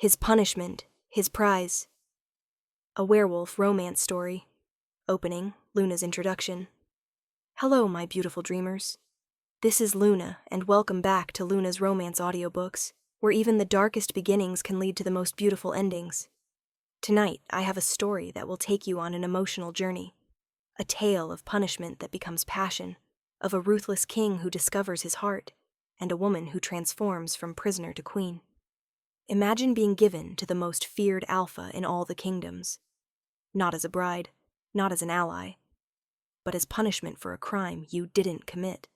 His punishment, his prize. A werewolf romance story. Opening, Luna's introduction. Hello, my beautiful dreamers. This is Luna, and welcome back to Luna's Romance Audiobooks, where even the darkest beginnings can lead to the most beautiful endings. Tonight, I have a story that will take you on an emotional journey. A tale of punishment that becomes passion, of a ruthless king who discovers his heart, and a woman who transforms from prisoner to queen. Imagine being given to the most feared alpha in all the kingdoms. Not as a bride, not as an ally, but as punishment for a crime you didn't commit.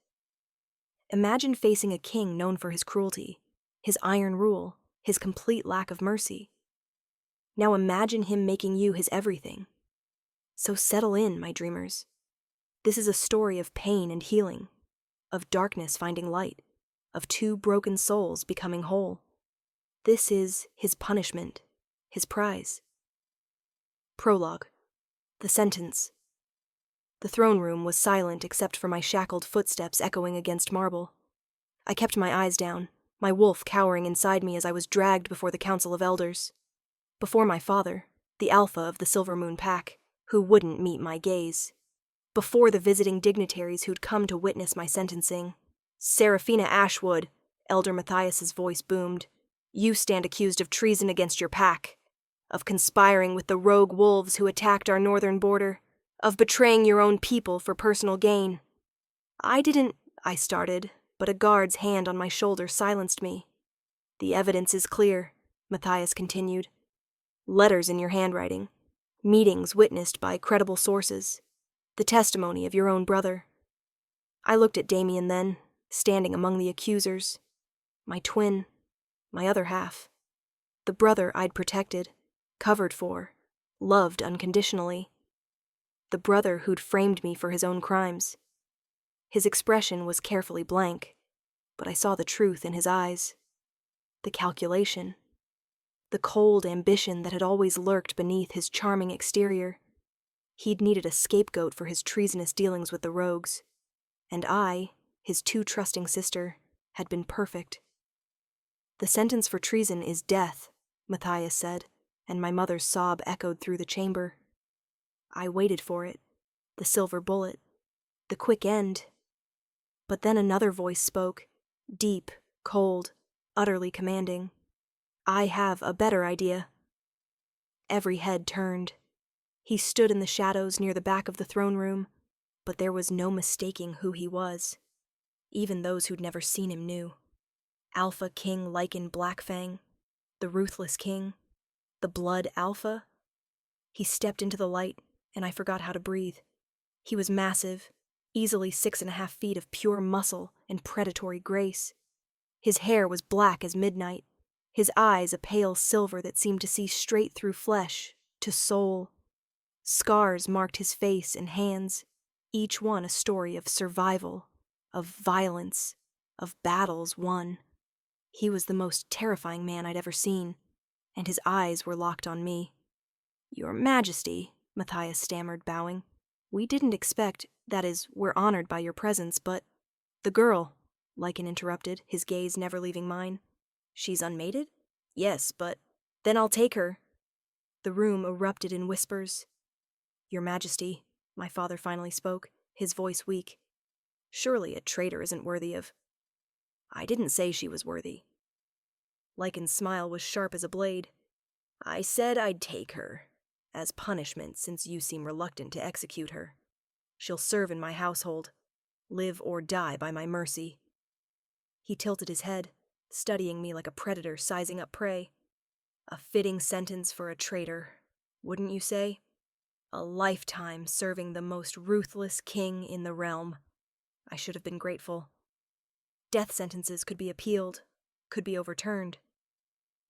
Imagine facing a king known for his cruelty, his iron rule, his complete lack of mercy. Now imagine him making you his everything. So settle in, my dreamers. This is a story of pain and healing, of darkness finding light, of two broken souls becoming whole. This is his punishment, his prize. Prologue. The sentence. The throne room was silent except for my shackled footsteps echoing against marble. I kept my eyes down, my wolf cowering inside me as I was dragged before the Council of Elders. Before my father, the alpha of the Silver Moon Pack, who wouldn't meet my gaze. Before the visiting dignitaries who'd come to witness my sentencing. Seraphina Ashwood, Elder Matthias's voice boomed. You stand accused of treason against your pack, of conspiring with the rogue wolves who attacked our northern border, of betraying your own people for personal gain. I started, but a guard's hand on my shoulder silenced me. The evidence is clear, Matthias continued. Letters in your handwriting, meetings witnessed by credible sources, the testimony of your own brother. I looked at Damien then, standing among the accusers. My twin, my other half. The brother I'd protected, covered for, loved unconditionally. The brother who'd framed me for his own crimes. His expression was carefully blank, but I saw the truth in his eyes. The calculation. The cold ambition that had always lurked beneath his charming exterior. He'd needed a scapegoat for his treasonous dealings with the rogues. And I, his too trusting sister, had been perfect. The sentence for treason is death, Matthias said, and my mother's sob echoed through the chamber. I waited for it, the silver bullet, the quick end. But then another voice spoke, deep, cold, utterly commanding. I have a better idea. Every head turned. He stood in the shadows near the back of the throne room, but there was no mistaking who he was. Even those who'd never seen him knew. Alpha King Lycan Blackfang, the Ruthless King, the Blood Alpha. He stepped into the light, and I forgot how to breathe. He was massive, easily 6.5 feet of pure muscle and predatory grace. His hair was black as midnight, his eyes a pale silver that seemed to see straight through flesh, to soul. Scars marked his face and hands, each one a story of survival, of violence, of battles won. He was the most terrifying man I'd ever seen, and his eyes were locked on me. Your Majesty, Matthias stammered, bowing. We didn't expect, that is, we're honored by your presence, but... The girl, Lycan interrupted, his gaze never leaving mine. She's unmated? Yes, but... Then I'll take her. The room erupted in whispers. Your Majesty, my father finally spoke, his voice weak. Surely a traitor isn't worthy of... I didn't say she was worthy. Lycan's smile was sharp as a blade. I said I'd take her, as punishment since you seem reluctant to execute her. She'll serve in my household, live or die by my mercy. He tilted his head, studying me like a predator sizing up prey. A fitting sentence for a traitor, wouldn't you say? A lifetime serving the most ruthless king in the realm. I should have been grateful. Death sentences could be appealed, could be overturned.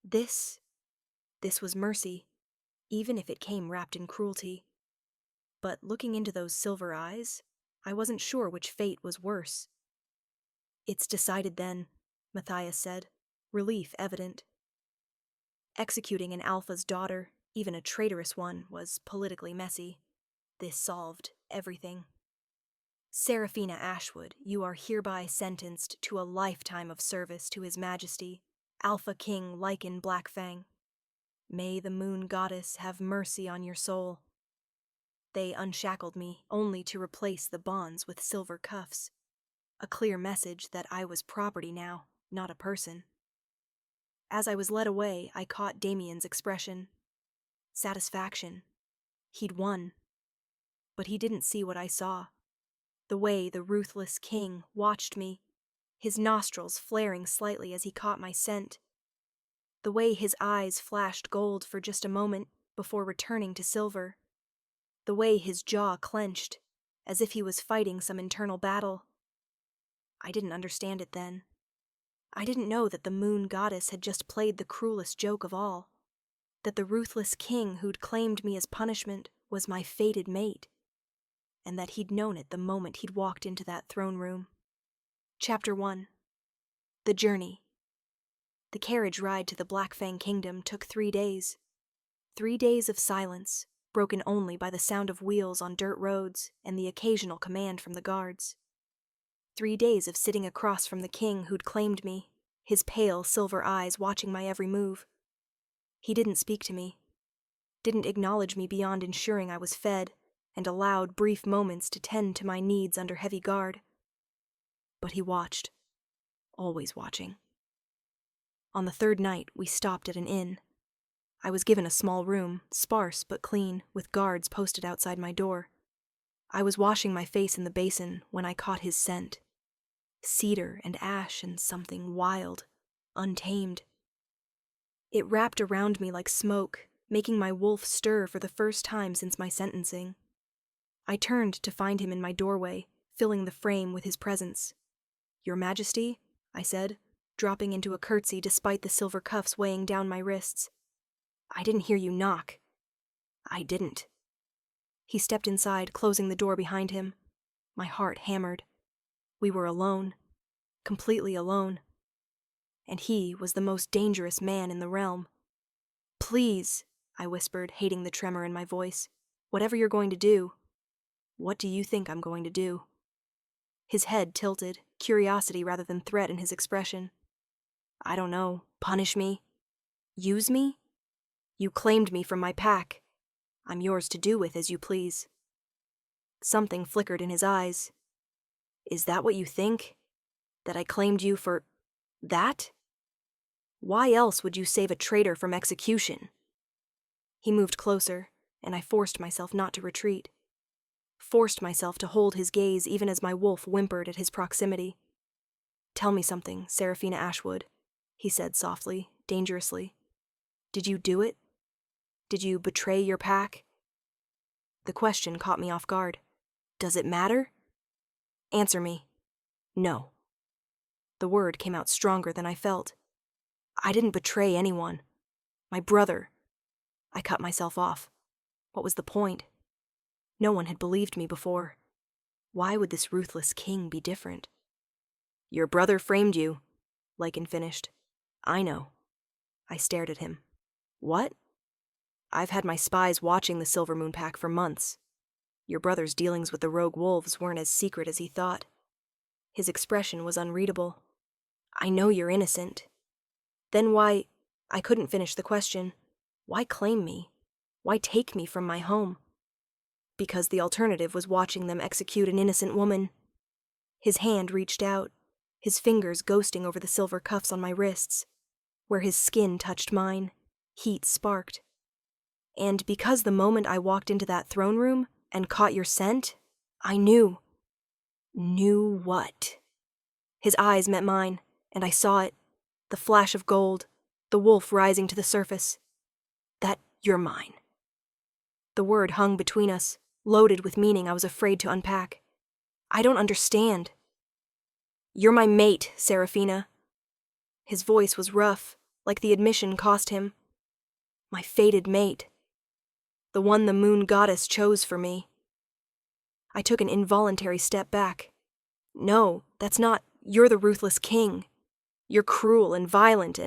This was mercy, even if it came wrapped in cruelty. But looking into those silver eyes, I wasn't sure which fate was worse. It's decided then, Matthias said, relief evident. Executing an alpha's daughter, even a traitorous one, was politically messy. This solved everything. Seraphina Ashwood, you are hereby sentenced to a lifetime of service to His Majesty, Alpha King Lycan Blackfang. May the moon goddess have mercy on your soul. They unshackled me, only to replace the bonds with silver cuffs. A clear message that I was property now, not a person. As I was led away, I caught Damien's expression. Satisfaction. He'd won. But he didn't see what I saw. The way the ruthless king watched me, his nostrils flaring slightly as he caught my scent. The way his eyes flashed gold for just a moment before returning to silver. The way his jaw clenched, as if he was fighting some internal battle. I didn't understand it then. I didn't know that the moon goddess had just played the cruelest joke of all. That the ruthless king who'd claimed me as punishment was my fated mate. And that he'd known it the moment he'd walked into that throne room. Chapter 1. The Journey. The carriage ride to the Blackfang kingdom took 3 days. 3 days of silence, broken only by the sound of wheels on dirt roads and the occasional command from the guards. 3 days of sitting across from the king who'd claimed me, his pale silver eyes watching my every move. He didn't speak to me, didn't acknowledge me beyond ensuring I was fed and allowed brief moments to tend to my needs under heavy guard. But he watched, always watching. On the 3rd night, we stopped at an inn. I was given a small room, sparse but clean, with guards posted outside my door. I was washing my face in the basin when I caught his scent. Cedar and ash and something wild, untamed. It wrapped around me like smoke, making my wolf stir for the first time since my sentencing. I turned to find him in my doorway, filling the frame with his presence. "Your Majesty," I said, dropping into a curtsy despite the silver cuffs weighing down my wrists. "I didn't hear you knock." I didn't. He stepped inside, closing the door behind him. My heart hammered. We were alone, completely alone. And he was the most dangerous man in the realm. "Please," I whispered, hating the tremor in my voice. "Whatever you're going to do." "What do you think I'm going to do?" His head tilted, curiosity rather than threat in his expression. "I don't know. Punish me? Use me? You claimed me from my pack. I'm yours to do with as you please." Something flickered in his eyes. "Is that what you think? That I claimed you for that? Why else would you save a traitor from execution?" He moved closer, and I forced myself not to retreat. Forced myself to hold his gaze even as my wolf whimpered at his proximity. "Tell me something, Seraphina Ashwood," he said softly, dangerously. "Did you do it? Did you betray your pack?" The question caught me off guard. "Does it matter?" "Answer me." "No." The word came out stronger than I felt. "I didn't betray anyone. My brother." I cut myself off. What was the point? No one had believed me before. Why would this ruthless king be different? "Your brother framed you," Lycan finished. "I know." I stared at him. "What?" "I've had my spies watching the Silver Moon Pack for months. Your brother's dealings with the rogue wolves weren't as secret as he thought." His expression was unreadable. "I know you're innocent." "Then why—" I couldn't finish the question. "Why claim me? Why take me from my home?" "Because the alternative was watching them execute an innocent woman." His hand reached out, his fingers ghosting over the silver cuffs on my wrists. Where his skin touched mine, heat sparked. "And because the moment I walked into that throne room and caught your scent, I knew." "Knew what?" His eyes met mine, and I saw it. The flash of gold, the wolf rising to the surface. "That you're mine." The word hung between us, loaded with meaning I was afraid to unpack. "I don't understand." "You're my mate, Seraphina." His voice was rough, like the admission cost him. "My fated mate. The one the moon goddess chose for me." I took an involuntary step back. "No, that's not— You're the ruthless king. You're cruel and violent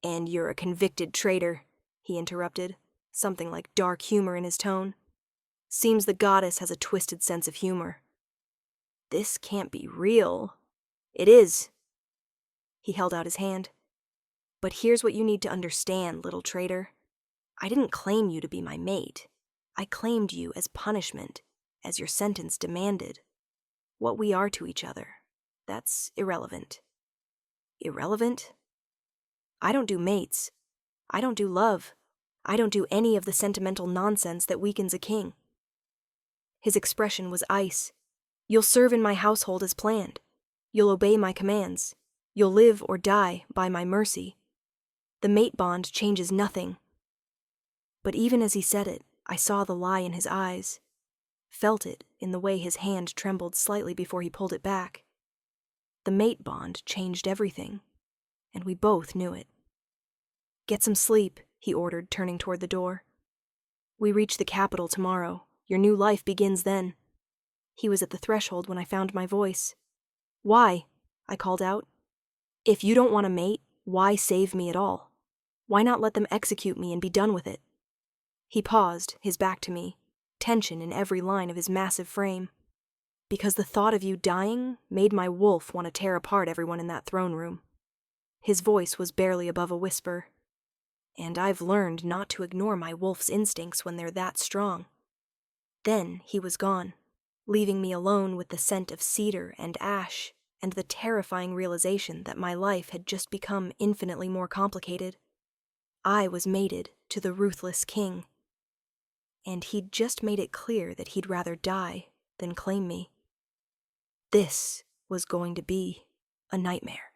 and you're a convicted traitor," he interrupted, something like dark humor in his tone. "Seems the goddess has a twisted sense of humor." "This can't be real." "It is." He held out his hand. But here's what you need to understand, little traitor. I didn't claim you to be my mate. I claimed you as punishment, as your sentence demanded. What we are to each other, that's irrelevant. Irrelevant? I don't do mates. I don't do love. I don't do any of the sentimental nonsense that weakens a king. His expression was ice. You'll serve in my household as planned. You'll obey my commands. You'll live or die by my mercy. The mate bond changes nothing. But even as he said it, I saw the lie in his eyes, felt it in the way his hand trembled slightly before he pulled it back. The mate bond changed everything, and we both knew it. Get some sleep, he ordered, turning toward the door. We reach the capital tomorrow. Your new life begins then. He was at the threshold when I found my voice. Why? I called out. If you don't want a mate, why save me at all? Why not let them execute me and be done with it? He paused, his back to me, tension in every line of his massive frame. Because the thought of you dying made my wolf want to tear apart everyone in that throne room. His voice was barely above a whisper. And I've learned not to ignore my wolf's instincts when they're that strong. Then he was gone, leaving me alone with the scent of cedar and ash and the terrifying realization that my life had just become infinitely more complicated. I was mated to the ruthless king. And he'd just made it clear that he'd rather die than claim me. This was going to be a nightmare.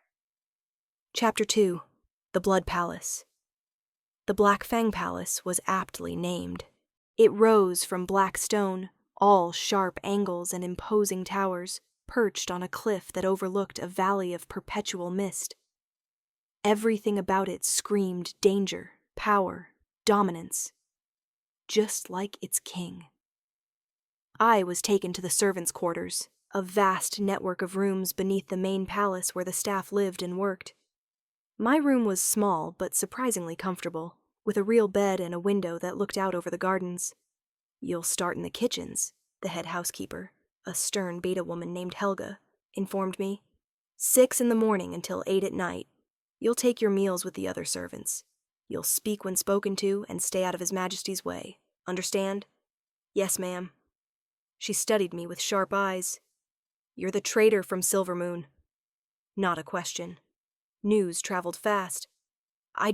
Chapter 2. The Blood Palace. The Blackfang Palace was aptly named. It rose from black stone, all sharp angles and imposing towers, perched on a cliff that overlooked a valley of perpetual mist. Everything about it screamed danger, power, dominance. Just like its king. I was taken to the servants' quarters, a vast network of rooms beneath the main palace where the staff lived and worked. My room was small but surprisingly comfortable, with a real bed and a window that looked out over the gardens. You'll start in the kitchens, the head housekeeper, a stern beta woman named Helga, informed me. 6 in the morning until 8 at night. You'll take your meals with the other servants. You'll speak when spoken to and stay out of His Majesty's way. Understand? Yes, ma'am. She studied me with sharp eyes. You're the traitor from Silvermoon. Not a question. News traveled fast. I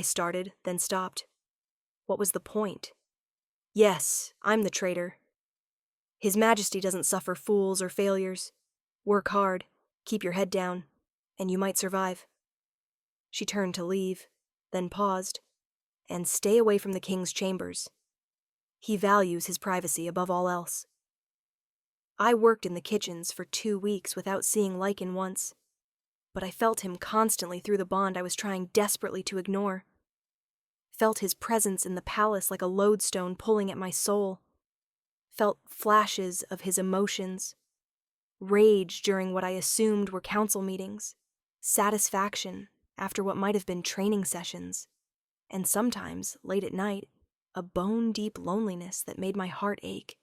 started, then stopped. What was the point? Yes, I'm the traitor. His Majesty doesn't suffer fools or failures. Work hard, keep your head down, and you might survive. She turned to leave, then paused. And stay away from the king's chambers. He values his privacy above all else. I worked in the kitchens for 2 weeks without seeing Lycan once, but I felt him constantly through the bond I was trying desperately to ignore. Felt his presence in the palace like a lodestone pulling at my soul. Felt flashes of his emotions. Rage during what I assumed were council meetings. Satisfaction after what might have been training sessions. And sometimes, late at night, a bone-deep loneliness that made my heart ache.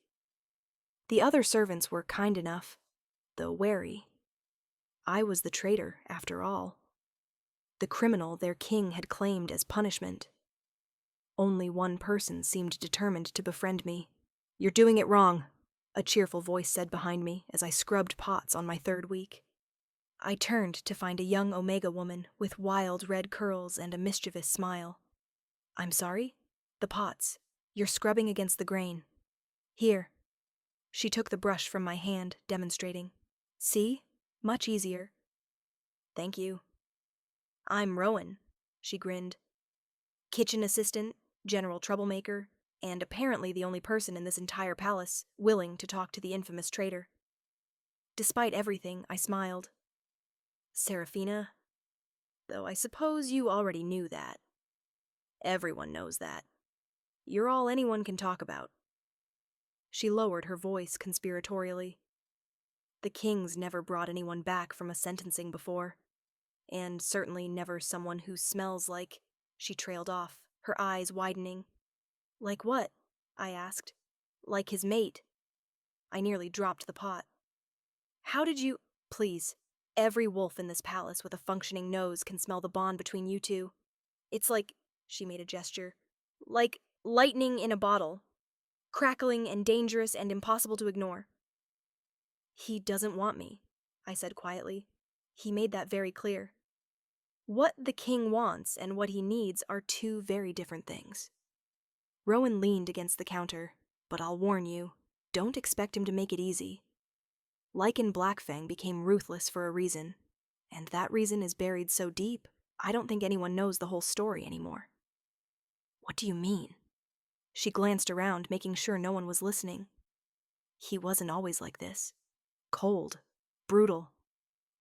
The other servants were kind enough, though wary. I was the traitor, after all. The criminal their king had claimed as punishment. Only one person seemed determined to befriend me. You're doing it wrong, a cheerful voice said behind me as I scrubbed pots on my 3rd week. I turned to find a young Omega woman with wild red curls and a mischievous smile. I'm sorry? The pots. You're scrubbing against the grain. Here. She took the brush from my hand, demonstrating. See? Much easier. Thank you. I'm Rowan, she grinned. Kitchen assistant, general troublemaker, and apparently the only person in this entire palace willing to talk to the infamous traitor. Despite everything, I smiled. Seraphina? Though I suppose you already knew that. Everyone knows that. You're all anyone can talk about. She lowered her voice conspiratorially. The king's never brought anyone back from a sentencing before, and certainly never someone who smells like... She trailed off, her eyes widening. Like what? I asked. Like his mate. I nearly dropped the pot. How did you... Please, every wolf in this palace with a functioning nose can smell the bond between you two. It's like, she made a gesture, like lightning in a bottle, crackling and dangerous and impossible to ignore. He doesn't want me, I said quietly. He made that very clear. What the king wants and what he needs are two very different things. Rowan leaned against the counter, but I'll warn you, don't expect him to make it easy. Lycan Blackfang became ruthless for a reason, and that reason is buried so deep, I don't think anyone knows the whole story anymore. What do you mean? She glanced around, making sure no one was listening. He wasn't always like this. Cold, brutal.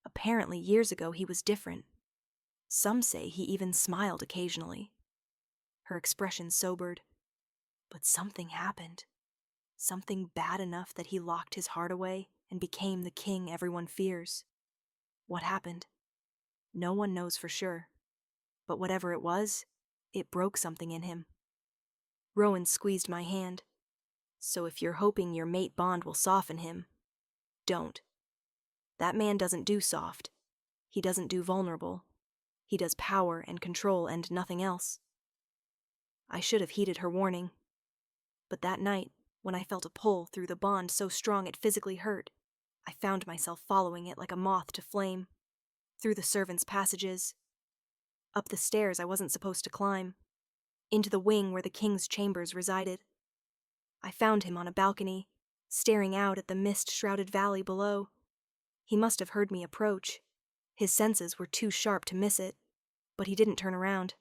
Apparently, years ago he was different. Some say he even smiled occasionally. Her expression sobered. But something happened. Something bad enough that he locked his heart away and became the king everyone fears. What happened? No one knows for sure. But whatever it was, it broke something in him. Rowan squeezed my hand. So if you're hoping your mate bond will soften him, don't. That man doesn't do soft. He doesn't do vulnerable. He does power and control and nothing else. I should have heeded her warning. But that night, when I felt a pull through the bond so strong it physically hurt, I found myself following it like a moth to flame, through the servants' passages, up the stairs I wasn't supposed to climb, into the wing where the king's chambers resided. I found him on a balcony, staring out at the mist-shrouded valley below. He must have heard me approach. His senses were too sharp to miss it, but he didn't turn around.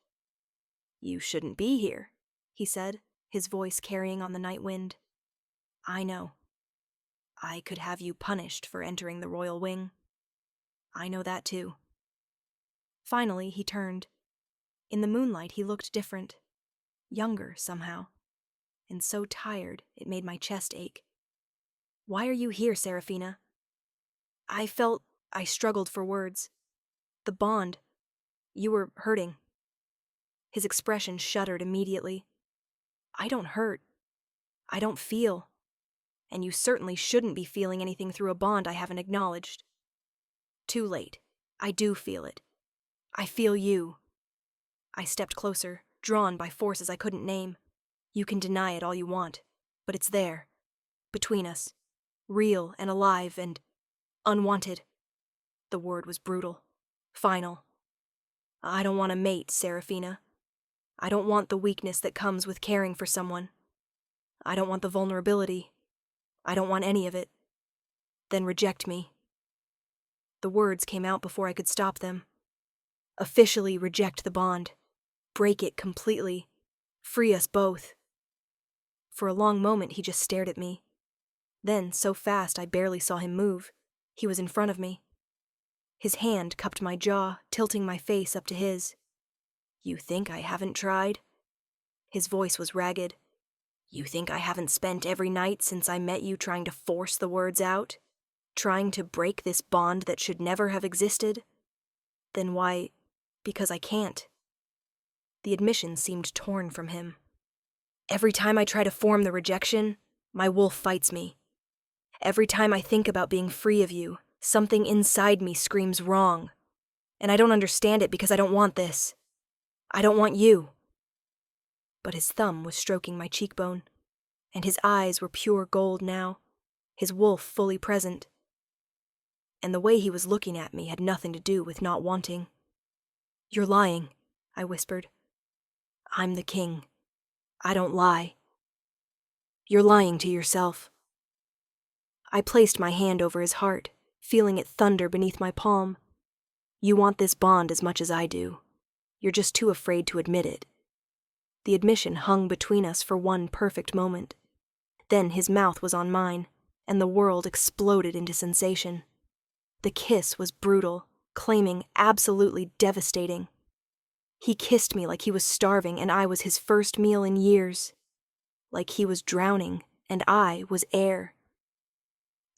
"You shouldn't be here," he said, his voice carrying on the night wind. "I know. I could have you punished for entering the royal wing. I know that too." Finally, he turned. In the moonlight, he looked different. Younger, somehow. And so tired, it made my chest ache. "Why are you here, Seraphina?" I struggled for words. "The bond. You were hurting." His expression shuddered immediately. "I don't hurt. I don't feel. And you certainly shouldn't be feeling anything through a bond I haven't acknowledged." "Too late. I do feel it. I feel you." I stepped closer, drawn by forces I couldn't name. You can deny it all you want, but it's there. Between us. Real and alive and unwanted. The word was brutal. Final. I don't want a mate, Seraphina. I don't want the weakness that comes with caring for someone. I don't want the vulnerability. I don't want any of it. Then reject me. The words came out before I could stop them. Officially reject the bond. Break it completely. Free us both. For a long moment he just stared at me. Then, so fast I barely saw him move, he was in front of me. His hand cupped my jaw, tilting my face up to his. "You think I haven't tried?" His voice was ragged. "You think I haven't spent every night since I met you trying to force the words out? Trying to break this bond that should never have existed? Then why? Because I can't." The admission seemed torn from him. "Every time I try to form the rejection, my wolf fights me. Every time I think about being free of you, something inside me screams wrong. And I don't understand it because I don't want this. I don't want you." But his thumb was stroking my cheekbone, and his eyes were pure gold now, his wolf fully present. And the way he was looking at me had nothing to do with not wanting. "You're lying," I whispered. "I'm the king. I don't lie." "You're lying to yourself." I placed my hand over his heart, feeling it thunder beneath my palm. "You want this bond as much as I do. You're just too afraid to admit it." The admission hung between us for one perfect moment. Then his mouth was on mine, and the world exploded into sensation. The kiss was brutal, claiming, absolutely devastating. He kissed me like he was starving and I was his first meal in years. Like he was drowning and I was air.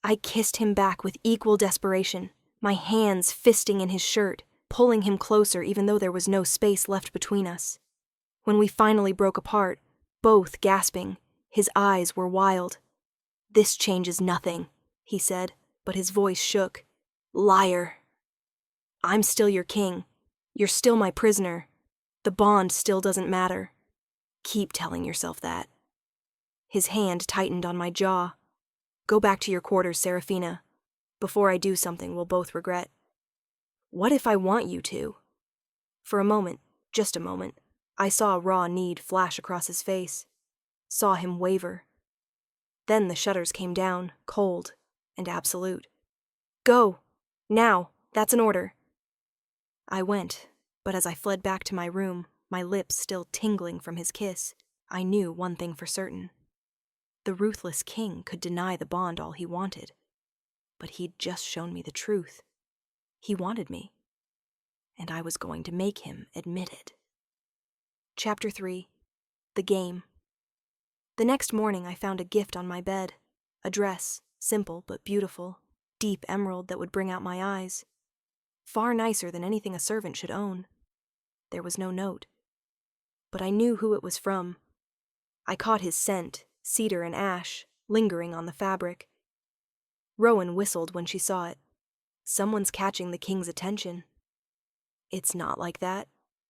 I kissed him back with equal desperation, my hands fisting in his shirt, pulling him closer even though there was no space left between us. When we finally broke apart, both gasping, his eyes were wild. "This changes nothing," he said, but his voice shook. "Liar." I'm still your king. You're still my prisoner. The bond still doesn't matter. Keep telling yourself that. His hand tightened on my jaw. Go back to your quarters, Seraphina. Before I do something we'll both regret. What if I want you to? For a moment, just a moment, I saw raw need flash across his face. Saw him waver. Then the shutters came down, cold and absolute. Go! Now! That's an order. I went, but as I fled back to my room, my lips still tingling from his kiss, I knew one thing for certain. The ruthless king could deny the bond all he wanted. But he'd just shown me the truth. He wanted me. And I was going to make him admit it. Chapter 3. The Game. The next morning I found a gift on my bed. A dress, simple but beautiful, deep emerald that would bring out my eyes. Far nicer than anything a servant should own. There was no note. But I knew who it was from. I caught his scent, cedar and ash, lingering on the fabric. Rowan whistled when she saw it. Someone's catching the king's attention. It's not like that.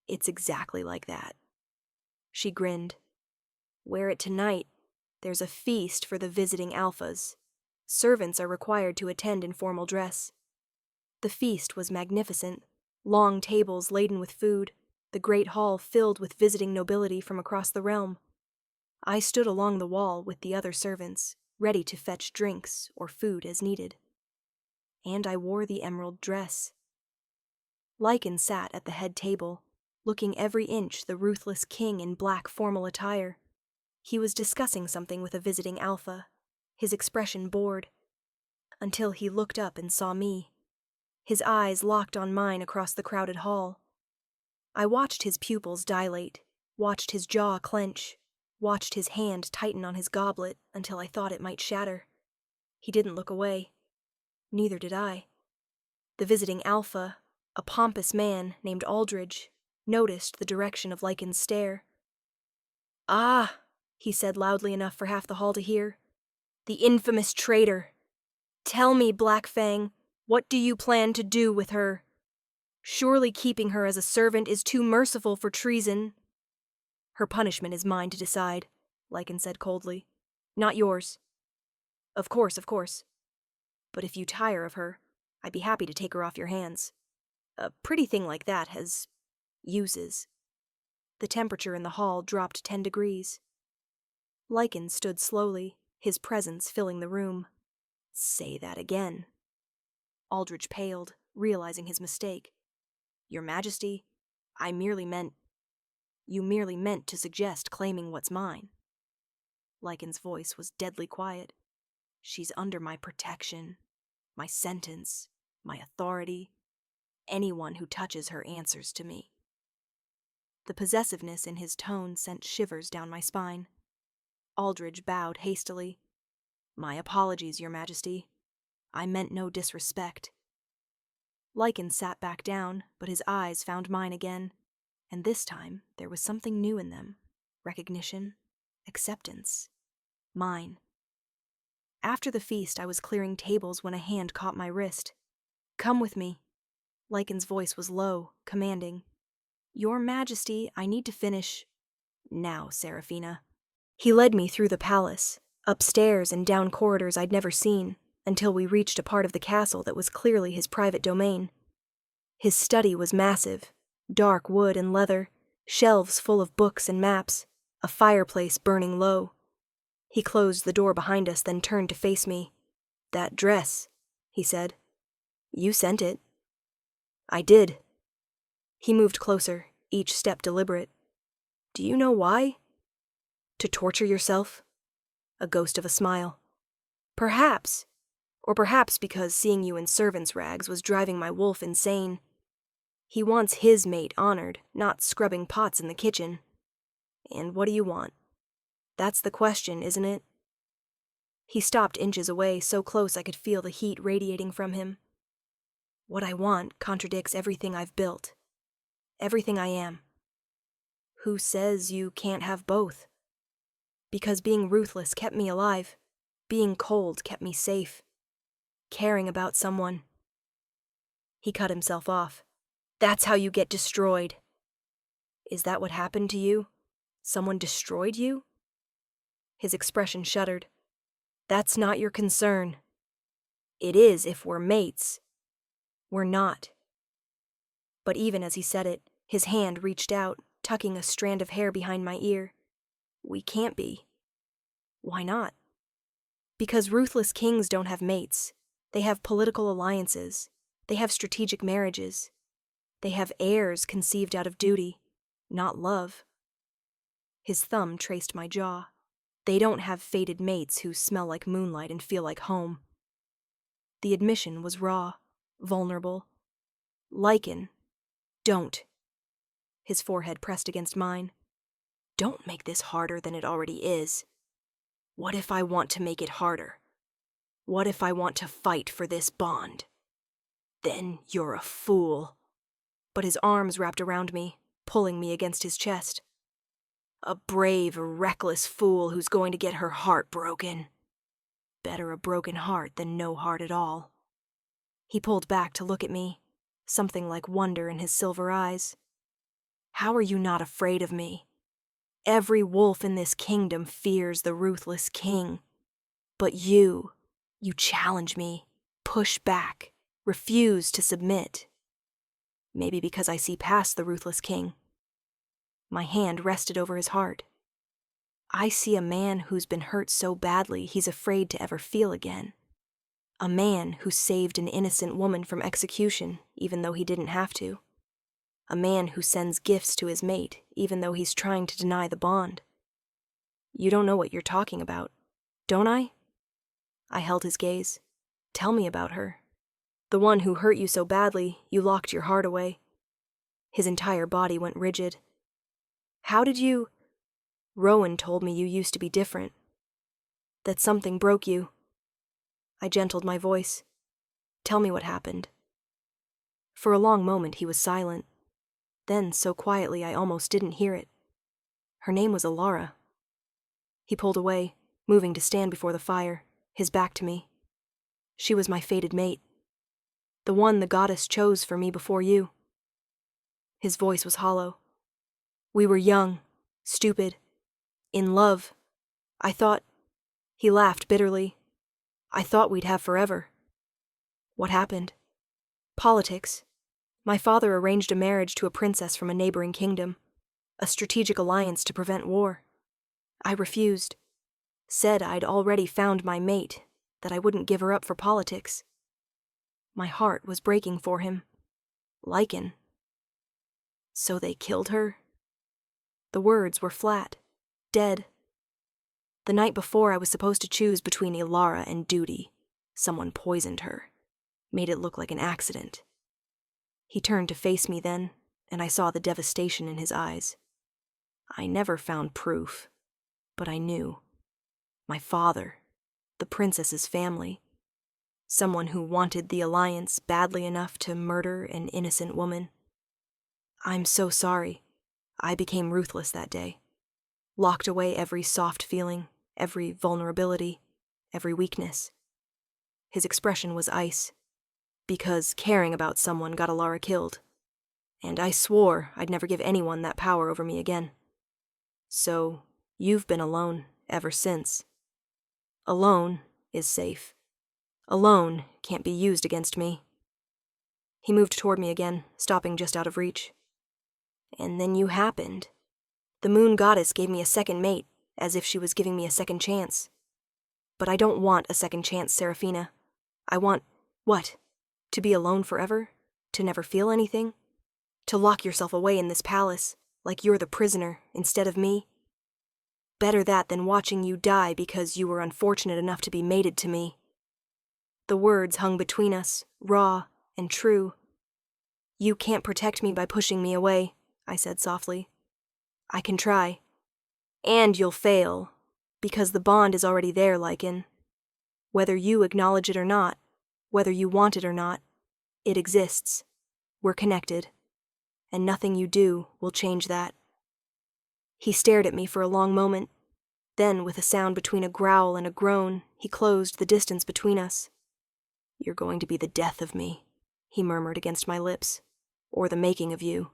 It's exactly like that. She grinned. Wear it tonight. There's a feast for the visiting alphas. Servants are required to attend in formal dress. The feast was magnificent. Long tables laden with food, the great hall filled with visiting nobility from across the realm. I stood along the wall with the other servants, ready to fetch drinks or food as needed. And I wore the emerald dress. Lycan sat at the head table, looking every inch the ruthless king in black formal attire. He was discussing something with a visiting alpha, his expression bored, until he looked up and saw me. His eyes locked on mine across the crowded hall. I watched his pupils dilate, watched his jaw clench, watched his hand tighten on his goblet until I thought it might shatter. He didn't look away. Neither did I. The visiting alpha, a pompous man named Aldridge, noticed the direction of Lycan's stare. Ah, he said loudly enough for half the hall to hear. The infamous traitor. Tell me, Blackfang, what do you plan to do with her? Surely keeping her as a servant is too merciful for treason. Her punishment is mine to decide, Lycan said coldly. Not yours. Of course. But if you tire of her, I'd be happy to take her off your hands. A pretty thing like that has uses. The temperature in the hall dropped 10 degrees. Lycan stood slowly, his presence filling the room. Say that again. Aldridge paled, realizing his mistake. Your Majesty, you merely meant to suggest claiming what's mine. Lycan's voice was deadly quiet. She's under my protection, my sentence, my authority. Anyone who touches her answers to me. The possessiveness in his tone sent shivers down my spine. Aldridge bowed hastily. My apologies, Your Majesty. I meant no disrespect. Lycan sat back down, but his eyes found mine again, and this time there was something new in them. Recognition, acceptance. Mine. After the feast, I was clearing tables when a hand caught my wrist. Come with me. Lycan's voice was low, commanding. Your Majesty, I need to finish. Now, Seraphina. He led me through the palace, upstairs and down corridors I'd never seen, until we reached a part of the castle that was clearly his private domain. His study was massive, dark wood and leather, shelves full of books and maps, a fireplace burning low. He closed the door behind us, then turned to face me. That dress, he said. You sent it. I did. He moved closer, each step deliberate. Do you know why? To torture yourself? A ghost of a smile. Perhaps. Or perhaps because seeing you in servant's rags was driving my wolf insane. He wants his mate honored, not scrubbing pots in the kitchen. And what do you want? That's the question, isn't it? He stopped inches away, so close I could feel the heat radiating from him. What I want contradicts everything I've built. Everything I am. Who says you can't have both? Because being ruthless kept me alive. Being cold kept me safe. Caring about someone. He cut himself off. That's how you get destroyed. Is that what happened to you? Someone destroyed you? His expression shuddered. That's not your concern. It is if we're mates. We're not. But even as he said it, his hand reached out, tucking a strand of hair behind my ear. We can't be. Why not? Because ruthless kings don't have mates. They have political alliances. They have strategic marriages. They have heirs conceived out of duty, not love. His thumb traced my jaw. They don't have fated mates who smell like moonlight and feel like home. The admission was raw, vulnerable. Lycan, don't. His forehead pressed against mine. Don't make this harder than it already is. What if I want to make it harder? What if I want to fight for this bond? Then you're a fool. But his arms wrapped around me, pulling me against his chest. A brave, reckless fool who's going to get her heart broken. Better a broken heart than no heart at all. He pulled back to look at me, something like wonder in his silver eyes. How are you not afraid of me? Every wolf in this kingdom fears the ruthless king. But you challenge me, push back, refuse to submit. Maybe because I see past the ruthless king. My hand rested over his heart. I see a man who's been hurt so badly he's afraid to ever feel again. A man who saved an innocent woman from execution even though he didn't have to. A man who sends gifts to his mate even though he's trying to deny the bond. You don't know what you're talking about, don't I? I held his gaze. Tell me about her. The one who hurt you so badly, you locked your heart away. His entire body went rigid. How did you... Rowan told me you used to be different. That something broke you. I gentled my voice. Tell me what happened. For a long moment he was silent. Then, so quietly I almost didn't hear it. Her name was Alara. He pulled away, moving to stand before the fire, his back to me. She was my fated mate. The one the goddess chose for me before you. His voice was hollow. We were young, stupid, in love. I thought... He laughed bitterly. I thought we'd have forever. What happened? Politics. My father arranged a marriage to a princess from a neighboring kingdom, a strategic alliance to prevent war. I refused. Said I'd already found my mate, that I wouldn't give her up for politics. My heart was breaking for him. Lycan. So they killed her? The words were flat, dead. The night before I was supposed to choose between Alara and duty. Someone poisoned her. Made it look like an accident. He turned to face me then, and I saw the devastation in his eyes. I never found proof, but I knew. My father, the princess's family, someone who wanted the alliance badly enough to murder an innocent woman. I'm so sorry. I became ruthless that day. Locked away every soft feeling, every vulnerability, every weakness. His expression was ice. Because caring about someone got Alara killed. And I swore I'd never give anyone that power over me again. So, you've been alone ever since. Alone is safe. Alone can't be used against me. He moved toward me again, stopping just out of reach. And then you happened. The moon goddess gave me a second mate, as if she was giving me a second chance. But I don't want a second chance, Seraphina. I want... what? To be alone forever? To never feel anything? To lock yourself away in this palace, like you're the prisoner, instead of me? Better that than watching you die because you were unfortunate enough to be mated to me. The words hung between us, raw and true. You can't protect me by pushing me away, I said softly. I can try. And you'll fail, because the bond is already there, Lycan. Whether you acknowledge it or not, whether you want it or not, it exists. We're connected. And nothing you do will change that. He stared at me for a long moment. Then, with a sound between a growl and a groan, he closed the distance between us. You're going to be the death of me, he murmured against my lips, or the making of you.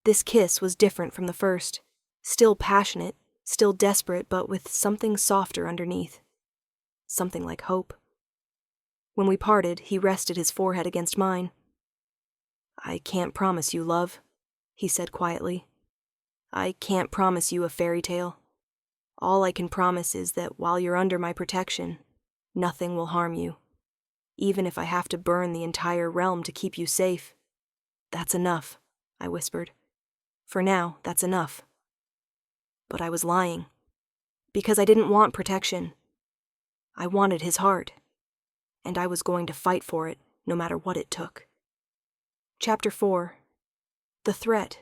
This kiss was different from the first, still passionate, still desperate, but with something softer underneath. Something like hope. When we parted, he rested his forehead against mine. I can't promise you love, he said quietly. I can't promise you a fairy tale. All I can promise is that while you're under my protection, nothing will harm you. Even if I have to burn the entire realm to keep you safe. That's enough, I whispered. For now, that's enough. But I was lying. Because I didn't want protection. I wanted his heart. And I was going to fight for it, no matter what it took. Chapter 4. The Threat.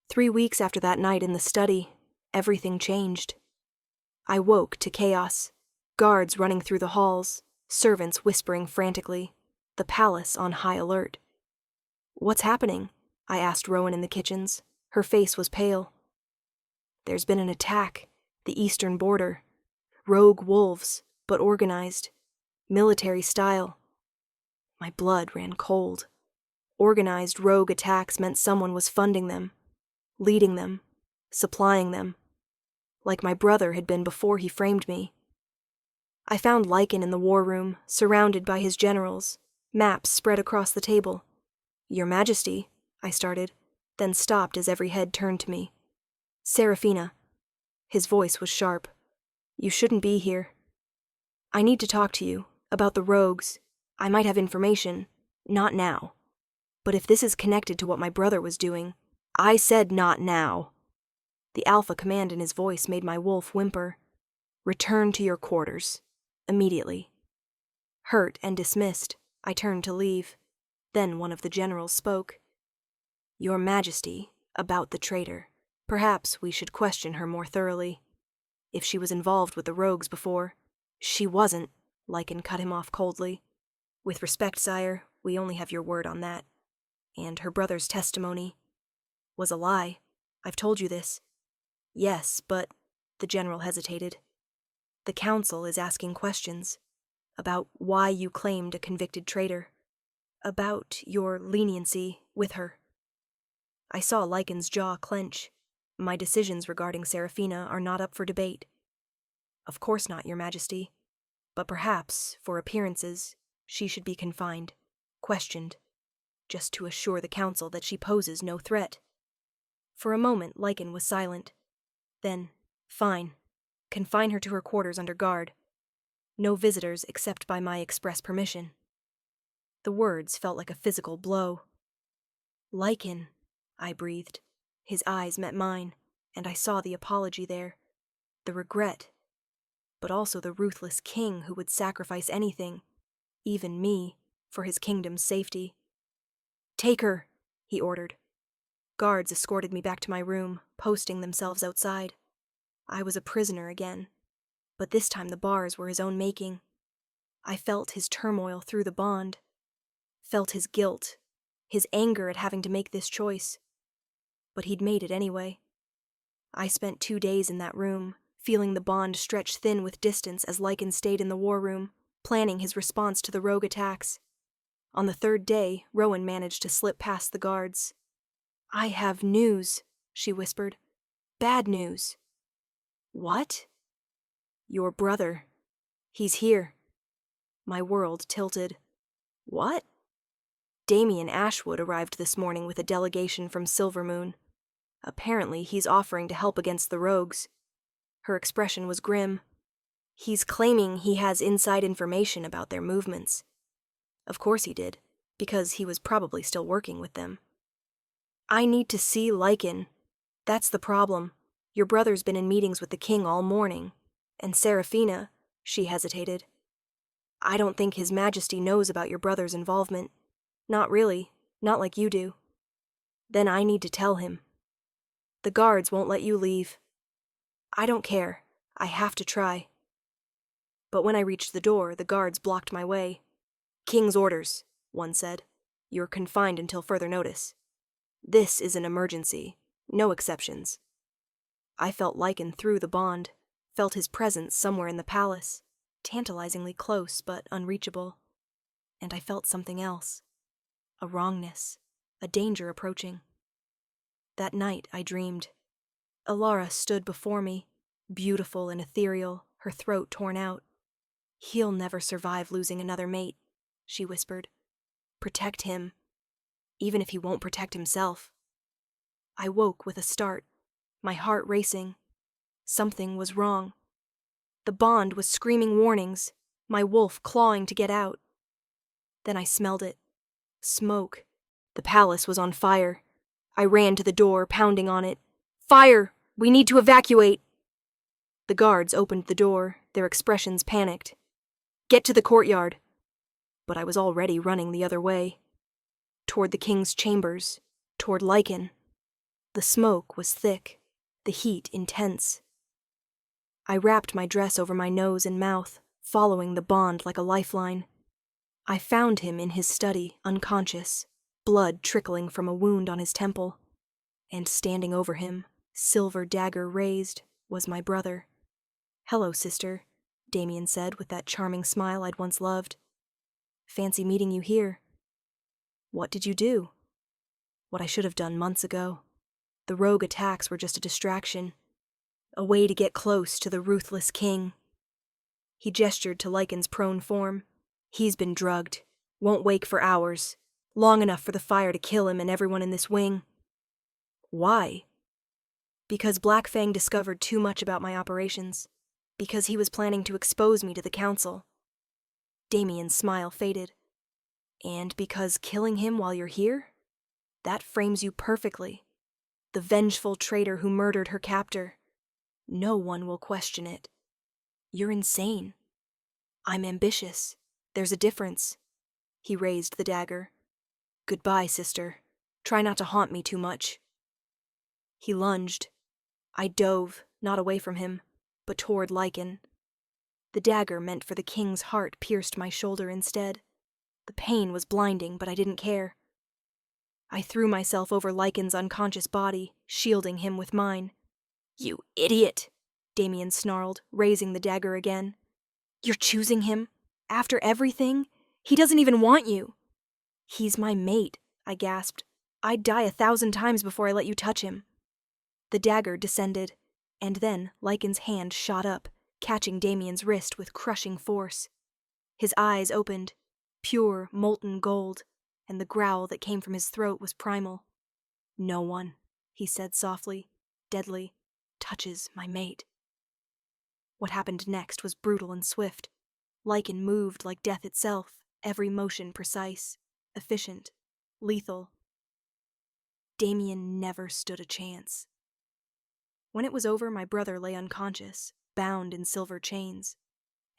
3 weeks after that night in the study, everything changed. I woke to chaos. Guards running through the halls, servants whispering frantically, the palace on high alert. What's happening? I asked Rowan in the kitchens. Her face was pale. There's been an attack. The eastern border. Rogue wolves, but organized. Military style. My blood ran cold. Organized rogue attacks meant someone was funding them, leading them, supplying them, like my brother had been before he framed me. I found Lycan in the war room, surrounded by his generals, maps spread across the table. Your Majesty, I started, then stopped as every head turned to me. Seraphina. His voice was sharp. You shouldn't be here. I need to talk to you, about the rogues. I might have information. Not now. But if this is connected to what my brother was doing, I said not now. The alpha command in his voice made my wolf whimper. Return to your quarters. Immediately. Hurt and dismissed, I turned to leave. Then one of the generals spoke. Your Majesty, about the traitor. Perhaps we should question her more thoroughly. If she was involved with the rogues before. She wasn't, Lycan cut him off coldly. With respect, sire, we only have your word on that. And her brother's testimony was a lie. I've told you this. Yes, but, the general hesitated. The council is asking questions about why you claimed a convicted traitor, about your leniency with her. I saw Lycan's jaw clench. My decisions regarding Seraphina are not up for debate. Of course not, Your Majesty. But perhaps, for appearances, she should be confined, questioned, just to assure the council that she poses no threat. For a moment, Lycan was silent. Then, fine. Confine her to her quarters under guard. No visitors except by my express permission. The words felt like a physical blow. Lycan, I breathed. His eyes met mine, and I saw the apology there, the regret, but also the ruthless king who would sacrifice anything, even me, for his kingdom's safety. Take her, he ordered. Guards escorted me back to my room, posting themselves outside. I was a prisoner again, but this time the bars were his own making. I felt his turmoil through the bond, felt his guilt, his anger at having to make this choice. But he'd made it anyway. I spent 2 days in that room, feeling the bond stretch thin with distance as Lycan stayed in the war room, planning his response to the rogue attacks. On the 3rd day, Rowan managed to slip past the guards. I have news, she whispered. Bad news. What? Your brother. He's here. My world tilted. What? Lycan Ashwood arrived this morning with a delegation from Silvermoon. Apparently, he's offering to help against the rogues. Her expression was grim. He's claiming he has inside information about their movements. Of course he did, because he was probably still working with them. I need to see Lycan. That's the problem. Your brother's been in meetings with the king all morning. And Seraphina, she hesitated. I don't think His Majesty knows about your brother's involvement. Not really, not like you do. Then I need to tell him. The guards won't let you leave. I don't care. I have to try. But when I reached the door, the guards blocked my way. King's orders, one said. You're confined until further notice. This is an emergency. No exceptions. I felt Lycan through the bond, felt his presence somewhere in the palace, tantalizingly close but unreachable. and I felt something else. A wrongness, a danger approaching. That night I dreamed. Alara stood before me, beautiful and ethereal, her throat torn out. "He'll never survive losing another mate," she whispered. "Protect him, even if he won't protect himself." I woke with a start, my heart racing. Something was wrong. The bond was screaming warnings, my wolf clawing to get out. Then I smelled it. Smoke. The palace was on fire. I ran to the door, pounding on it. "Fire! We need to evacuate!" The guards opened the door, their expressions panicked. "Get to the courtyard." But I was already running the other way. Toward the king's chambers, toward Lycan. The smoke was thick, the heat intense. I wrapped my dress over my nose and mouth, following the bond like a lifeline. I found him in his study, unconscious, blood trickling from a wound on his temple. And standing over him, silver dagger raised, was my brother. "Hello, sister," Damien said with that charming smile I'd once loved. "Fancy meeting you here." "What did you do?" What I should have done months ago. The rogue attacks were just a distraction. A way to get close to the ruthless king. He gestured to Lycan's prone form. "He's been drugged. Won't wake for hours. Long enough for the fire to kill him and everyone in this wing." "Why?" "Because Blackfang discovered too much about my operations. Because he was planning to expose me to the council." Damien's smile faded. "And because killing him while you're here? That frames you perfectly. The vengeful traitor who murdered her captor. No one will question it. You're insane. I'm ambitious. There's a difference." He raised the dagger. "Goodbye, sister. Try not to haunt me too much." He lunged. I dove, not away from him, but toward Lycan. The dagger meant for the king's heart pierced my shoulder instead. The pain was blinding, but I didn't care. I threw myself over Lycan's unconscious body, shielding him with mine. "You idiot!" Damien snarled, raising the dagger again. "You're choosing him? After everything? He doesn't even want you." "He's my mate," I gasped. "I'd die 1,000 times before I let you touch him." The dagger descended, and then Lycan's hand shot up, catching Damien's wrist with crushing force. His eyes opened, pure, molten gold, and the growl that came from his throat was primal. "No one," he said softly, deadly, "touches my mate." What happened next was brutal and swift. Lycan moved like death itself, every motion precise, efficient, lethal. Damien never stood a chance. When it was over, my brother lay unconscious, bound in silver chains,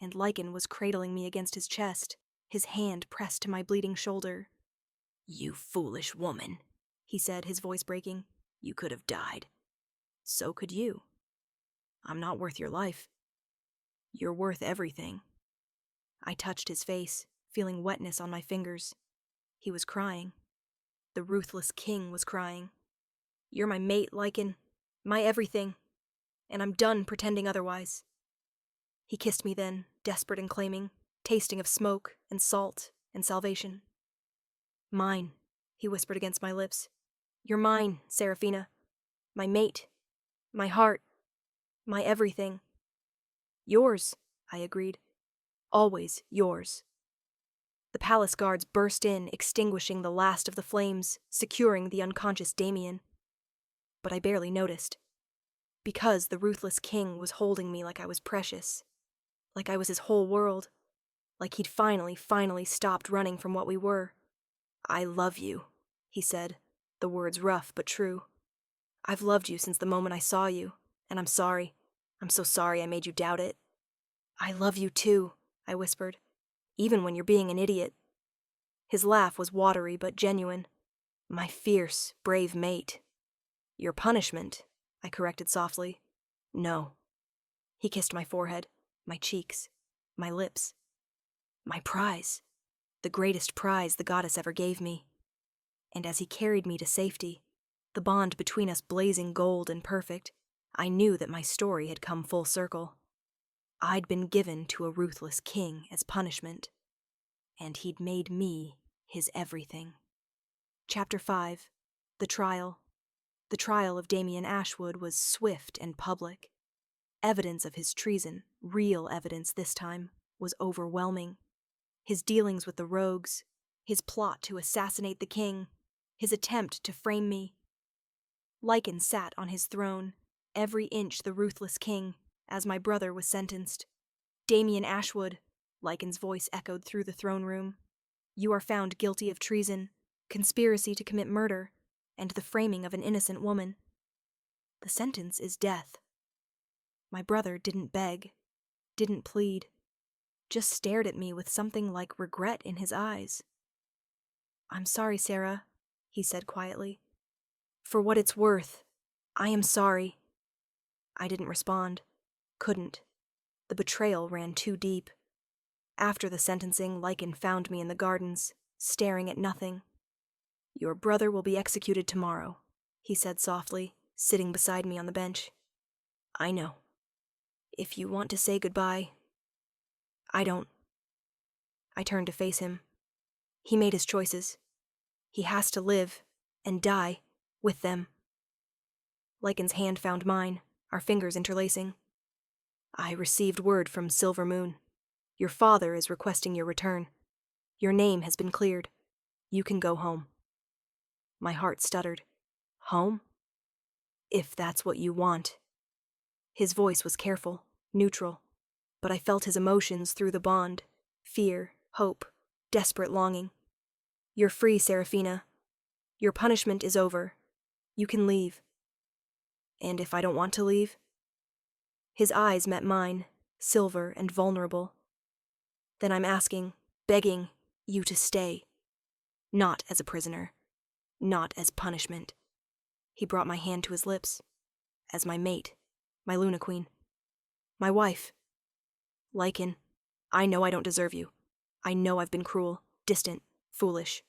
and Lycan was cradling me against his chest, his hand pressed to my bleeding shoulder. "You foolish woman," he said, his voice breaking. "You could have died. So could you. I'm not worth your life. You're worth everything." I touched his face, feeling wetness on my fingers. He was crying. The ruthless king was crying. "You're my mate, Lycan. My everything. And I'm done pretending otherwise." He kissed me then, desperate and claiming, tasting of smoke and salt and salvation. "Mine," he whispered against my lips. "You're mine, Seraphina. My mate. My heart. My everything." "Yours," I agreed. "Always yours." The palace guards burst in, extinguishing the last of the flames, securing the unconscious Damien. But I barely noticed. Because the ruthless king was holding me like I was precious. Like I was his whole world. Like he'd finally stopped running from what we were. "I love you," he said, the words rough but true. "I've loved you since the moment I saw you, and I'm sorry. I'm so sorry I made you doubt it." "I love you too," I whispered, "even when you're being an idiot." His laugh was watery but genuine. "My fierce, brave mate." "Your punishment," I corrected softly. "No." He kissed my forehead, my cheeks, my lips. "My prize. The greatest prize the goddess ever gave me." And as he carried me to safety, the bond between us blazing gold and perfect, I knew that my story had come full circle. I'd been given to a ruthless king as punishment. and he'd made me his everything. Chapter 5. The Trial. The trial of Lycan Ashwood was swift and public. Evidence of his treason, real evidence this time, was overwhelming. His dealings with the rogues, his plot to assassinate the king, his attempt to frame me. Lycan sat on his throne, every inch the ruthless king, as my brother was sentenced. Lycan Ashwood, Lycan's voice echoed through the throne room. You are found guilty of treason, conspiracy to commit murder, and the framing of an innocent woman. The sentence is death. My brother didn't beg, didn't plead, just stared at me with something like regret in his eyes. I'm sorry, Sarah, he said quietly. For what it's worth, I am sorry. I didn't respond. Couldn't. The betrayal ran too deep. After the sentencing, Lycan found me in the gardens, staring at nothing. Your brother will be executed tomorrow, he said softly, sitting beside me on the bench. I know. If you want to say goodbye, I don't. I turned to face him. He made his choices. He has to live and die with them. Lycan's hand found mine, our fingers interlacing. I received word from Silver Moon. Your father is requesting your return. Your name has been cleared. You can go home. My heart stuttered. Home? If that's what you want. His voice was careful, neutral, but I felt his emotions through the bond. Fear, hope, desperate longing. You're free, Seraphina. Your punishment is over. You can leave. And if I don't want to leave? His eyes met mine, silver and vulnerable. Then I'm asking, begging, you to stay. Not as a prisoner. Not as punishment. He brought my hand to his lips. As my mate. My Luna Queen. My wife. Lycan, I know I don't deserve you. I know I've been cruel, distant, foolish.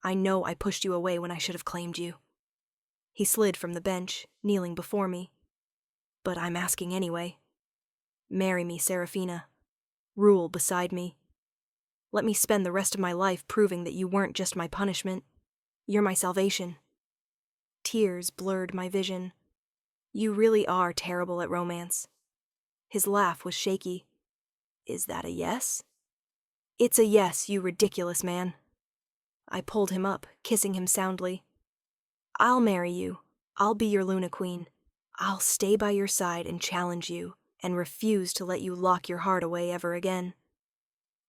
I know I pushed you away when I should have claimed you. He slid from the bench, kneeling before me. But I'm asking anyway. Marry me, Seraphina. Rule beside me. Let me spend the rest of my life proving that you weren't just my punishment. You're my salvation. Tears blurred my vision. You really are terrible at romance. His laugh was shaky. Is that a yes? It's a yes, you ridiculous man. I pulled him up, kissing him soundly. I'll marry you. I'll be your Luna Queen. I'll stay by your side and challenge you, and refuse to let you lock your heart away ever again.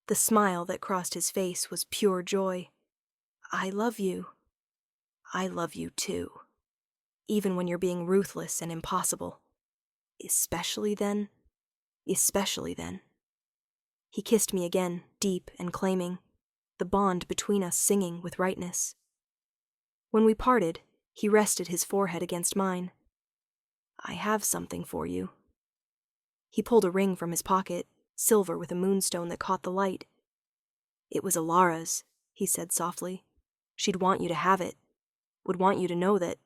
The smile that crossed his face was pure joy. I love you. I love you too. Even when you're being ruthless and impossible. Especially then. Especially then. He kissed me again, deep and claiming, the bond between us singing with rightness. When we parted, he rested his forehead against mine. I have something for you. He pulled a ring from his pocket, silver with a moonstone that caught the light. It was Alara's, he said softly. She'd want you to have it. Would want you to know that.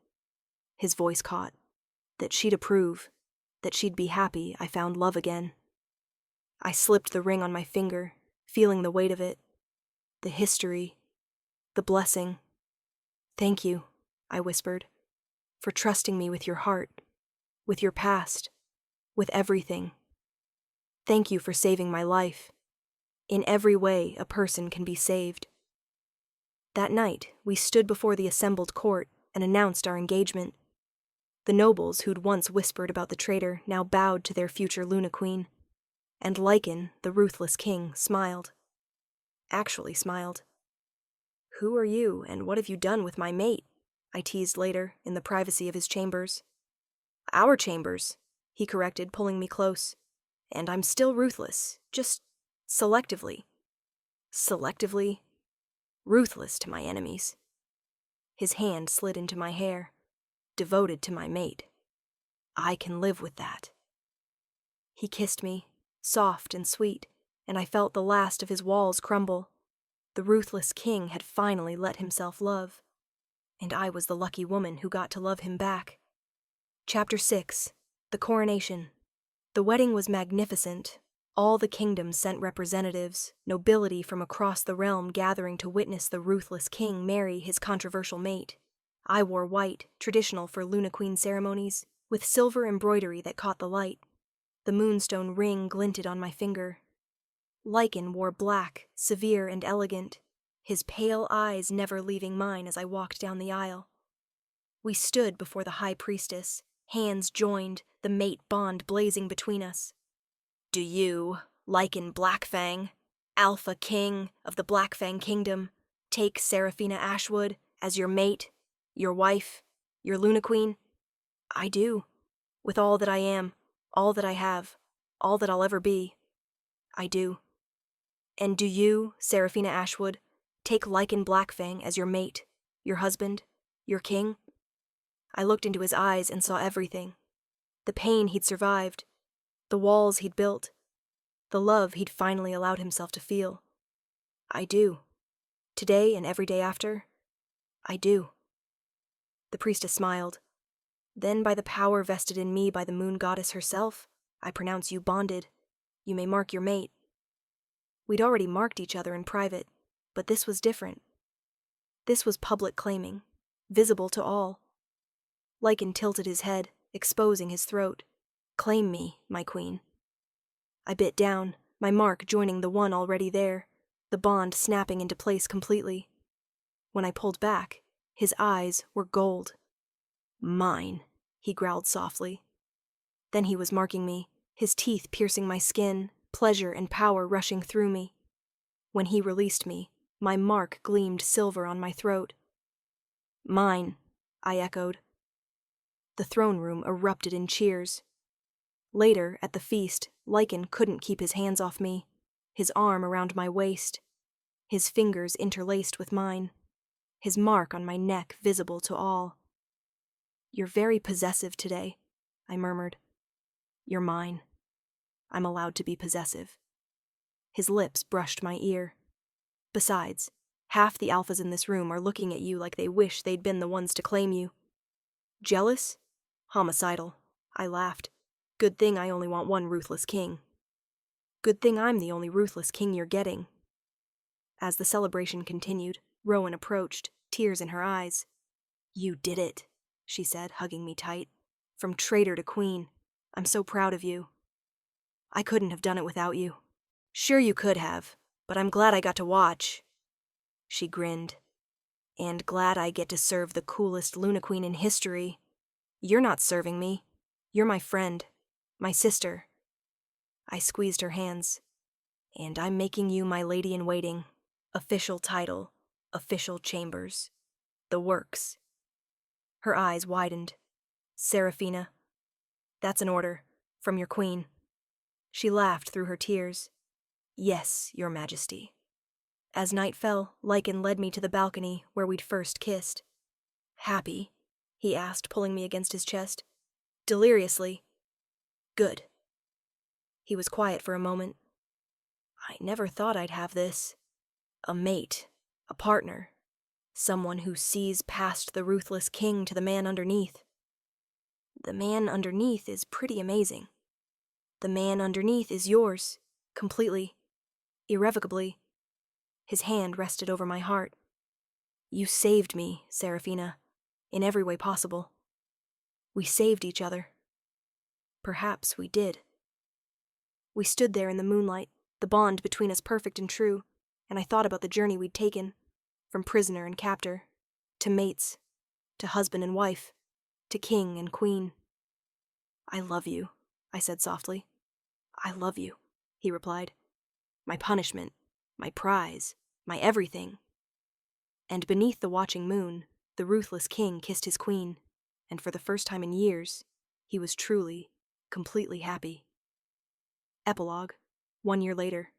His voice caught. That she'd approve. That she'd be happy I found love again. I slipped the ring on my finger, feeling the weight of it. The history. The blessing. Thank you, I whispered, for trusting me with your heart, with your past, with everything. Thank you for saving my life. In every way a person can be saved. That night, we stood before the assembled court and announced our engagement. The nobles who'd once whispered about the traitor now bowed to their future Luna Queen, and Lycan, the ruthless king, smiled. Actually smiled. Who are you, and what have you done with my mate? I teased later, in the privacy of his chambers. Our chambers, he corrected, pulling me close. And I'm still ruthless, just selectively. Selectively ruthless to my enemies. His hand slid into my hair, devoted to my mate. I can live with that. He kissed me, soft and sweet, and I felt the last of his walls crumble. The ruthless king had finally let himself love, and I was the lucky woman who got to love him back. Chapter 6. The Coronation. The wedding was magnificent, All the kingdoms sent representatives, nobility from across the realm gathering to witness the ruthless king marry his controversial mate. I wore white, traditional for Luna Queen ceremonies, with silver embroidery that caught the light. The moonstone ring glinted on my finger. Lycan wore black, severe and elegant, his pale eyes never leaving mine as I walked down the aisle. We stood before the high priestess, hands joined, the mate bond blazing between us. Do you, Lycan Blackfang, Alpha King of the Blackfang Kingdom, take Seraphina Ashwood as your mate, your wife, your Luna Queen? I do, with all that I am, all that I have, all that I'll ever be. I do. And do you, Seraphina Ashwood, take Lycan Blackfang as your mate, your husband, your king? I looked into his eyes and saw everything. The pain he'd survived, the walls he'd built, the love he'd finally allowed himself to feel. I do. Today and every day after, I do. The priestess smiled. Then, by the power vested in me by the moon goddess herself, I pronounce you bonded. You may mark your mate. We'd already marked each other in private, but this was different. This was public claiming, visible to all. Lycan tilted his head, exposing his throat. Claim me, my queen. I bit down, my mark joining the one already there, the bond snapping into place completely. When I pulled back, his eyes were gold. Mine, he growled softly. Then he was marking me, his teeth piercing my skin, pleasure and power rushing through me. When he released me, my mark gleamed silver on my throat. Mine, I echoed. The throne room erupted in cheers. Later, at the feast, Lycan couldn't keep his hands off me, his arm around my waist, his fingers interlaced with mine, his mark on my neck visible to all. You're very possessive today, I murmured. You're mine. I'm allowed to be possessive. His lips brushed my ear. Besides, half the alphas in this room are looking at you like they wish they'd been the ones to claim you. Jealous? Homicidal. I laughed. Good thing I only want one ruthless king. Good thing I'm the only ruthless king you're getting. As the celebration continued, Rowan approached, tears in her eyes. You did it, she said, hugging me tight. From traitor to queen. I'm so proud of you. I couldn't have done it without you. Sure you could have, but I'm glad I got to watch. She grinned. And glad I get to serve the coolest Luna Queen in history. You're not serving me. You're my friend. My sister. I squeezed her hands. And I'm making you my lady-in-waiting. Official title. Official chambers. The works. Her eyes widened. Seraphina. That's an order. From your queen. She laughed through her tears. Yes, your majesty. As night fell, Lycan led me to the balcony where we'd first kissed. Happy? He asked, pulling me against his chest. Deliriously. Good. He was quiet for a moment. I never thought I'd have this. A mate. A partner. Someone who sees past the ruthless king to the man underneath. The man underneath is pretty amazing. The man underneath is yours. Completely. Irrevocably. His hand rested over my heart. You saved me, Seraphina. In every way possible. We saved each other. Perhaps we did. We stood there in the moonlight, the bond between us perfect and true, and I thought about the journey we'd taken, from prisoner and captor, to mates, to husband and wife, to king and queen. I love you, I said softly. I love you, he replied. My punishment, my prize, my everything. And beneath the watching moon, the ruthless king kissed his queen, and for the first time in years, he was truly, completely happy. Epilogue, 1 year later.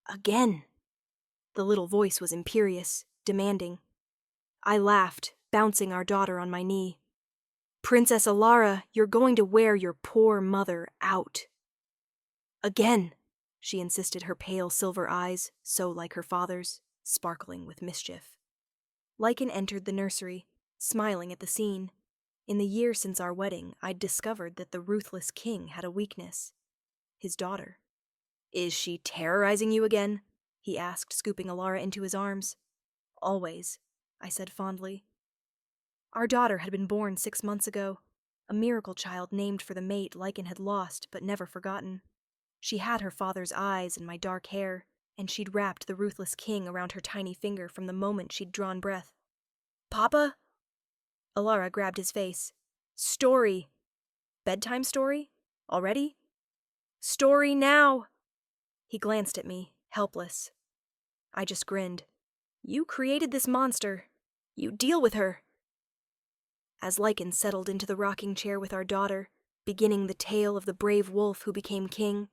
Again! The little voice was imperious, demanding. I laughed, bouncing our daughter on my knee. Princess Alara, you're going to wear your poor mother out. Again, she insisted, her pale silver eyes, so like her father's, sparkling with mischief. Lycan entered the nursery, smiling at the scene. In the year since our wedding, I'd discovered that the ruthless king had a weakness. His daughter. Is she terrorizing you again? He asked, scooping Alara into his arms. Always, I said fondly. Our daughter had been born 6 months ago, a miracle child named for the mate Lycan had lost but never forgotten. She had her father's eyes and my dark hair, and she'd wrapped the Ruthless king around her tiny finger from the moment she'd drawn breath. Papa? Alara grabbed his face. Story. Bedtime story? Already? Story now! He glanced at me, helpless. I just grinned. You created this monster. You deal with her. As Lycan settled into the rocking chair with our daughter, beginning the tale of the brave wolf who became king,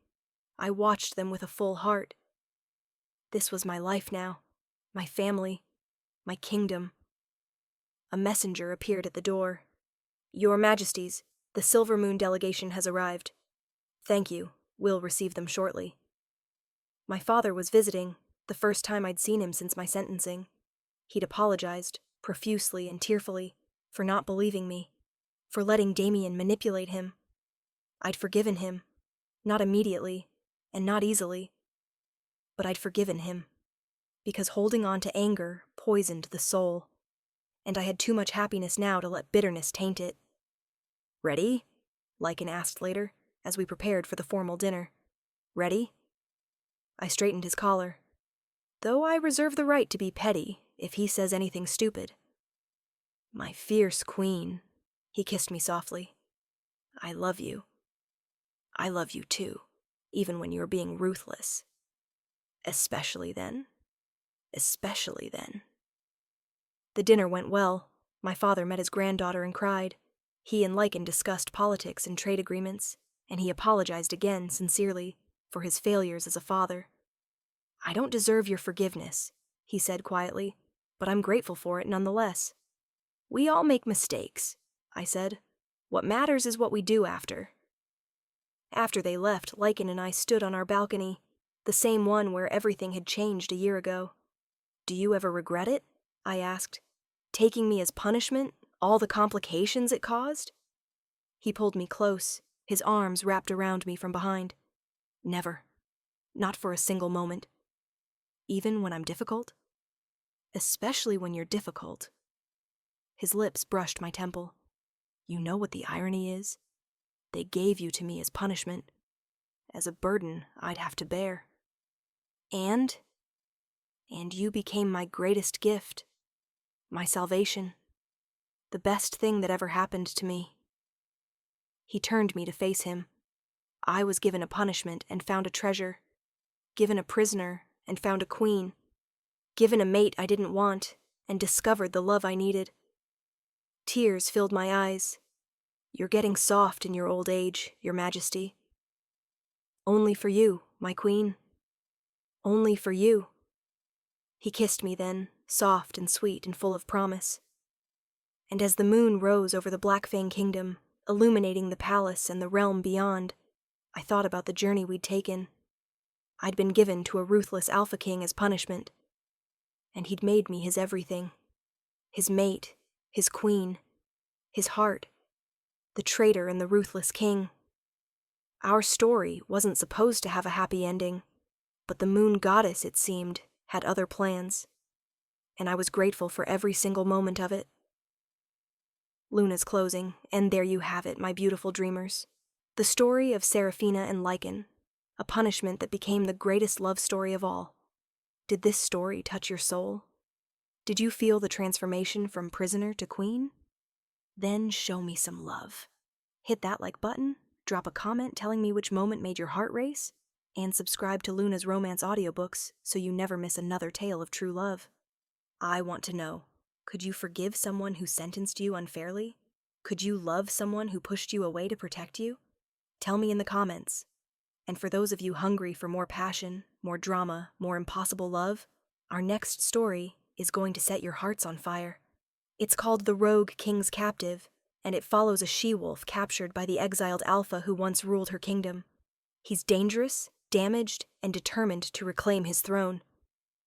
I watched them with a full heart. This was my life now, my family, my kingdom. A messenger appeared at the door. Your Majesties, the Silver Moon delegation has arrived. Thank you. We'll receive them shortly. My father was visiting, the first time I'd seen him since my sentencing. He'd apologized, profusely and tearfully, for not believing me, for letting Damien manipulate him. I'd forgiven him, not immediately, and not easily. But I'd forgiven him, because holding on to anger poisoned the soul, and I had too much happiness now to let bitterness taint it. Ready? Lycan asked later, as we prepared for the formal dinner. Ready? I straightened his collar. Though I reserve the right to be petty if he says anything stupid. My fierce queen, he kissed me softly. I love you. I love you too, even when you're being ruthless. Especially then. Especially then. The dinner went well. My father met his granddaughter and cried. He and Lycan discussed politics and trade agreements, and he apologized again, sincerely, for his failures as a father. I don't deserve your forgiveness, he said quietly, but I'm grateful for it nonetheless. We all make mistakes, I said. What matters is what we do after. After they left, Lycan and I stood on our balcony, the same one where everything had changed a year ago. Do you ever regret it? I asked. Taking me as punishment, all the complications it caused? He pulled me close, his arms wrapped around me from behind. Never. Not for a single moment. Even when I'm difficult? Especially when you're difficult. His lips brushed my temple. You know what the irony is? They gave you to me as punishment, as a burden I'd have to bear. And you became my greatest gift, my salvation, the best thing that ever happened to me. He turned me to face him. I was given a punishment and found a treasure, given a prisoner and found a queen, given a mate I didn't want and discovered the love I needed. Tears filled my eyes. You're getting soft in your old age, Your Majesty. Only for you, my queen. Only for you. He kissed me then, soft and sweet and full of promise. And as the moon rose over the Blackfang kingdom, illuminating the palace and the realm beyond, I thought about the journey we'd taken. I'd been given to a ruthless alpha king as punishment, and he'd made me his everything. His mate, his queen, his heart, the traitor and the ruthless king. Our story wasn't supposed to have a happy ending, but the moon goddess, it seemed, had other plans, and I was grateful for every single moment of it. Luna's closing, and there you have it, my beautiful dreamers. The story of Seraphina and Lycan, a punishment that became the greatest love story of all. Did this story touch your soul? Did you feel the transformation from prisoner to queen? Then show me some love. Hit that like button, drop a comment telling me which moment made your heart race, and subscribe to Luna's romance audiobooks so you never miss another tale of true love. I want to know, could you forgive someone who sentenced you unfairly? Could you love someone who pushed you away to protect you? Tell me in the comments. And for those of you hungry for more passion, more drama, more impossible love, our next story is going to set your hearts on fire. It's called The Rogue King's Captive, and it follows a she-wolf captured by the exiled alpha who once ruled her kingdom. He's dangerous, damaged, and determined to reclaim his throne.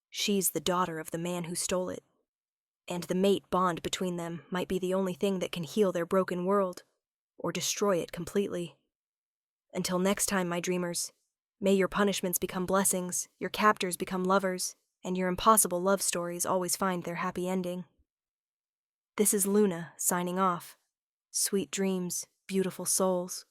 She's the daughter of the man who stole it. And the mate bond between them might be the only thing that can heal their broken world, or destroy it completely. Until next time, my dreamers, May your punishments become blessings, your captors become lovers, and your impossible love stories always find their happy ending. This is Luna, signing off. Sweet dreams, beautiful souls.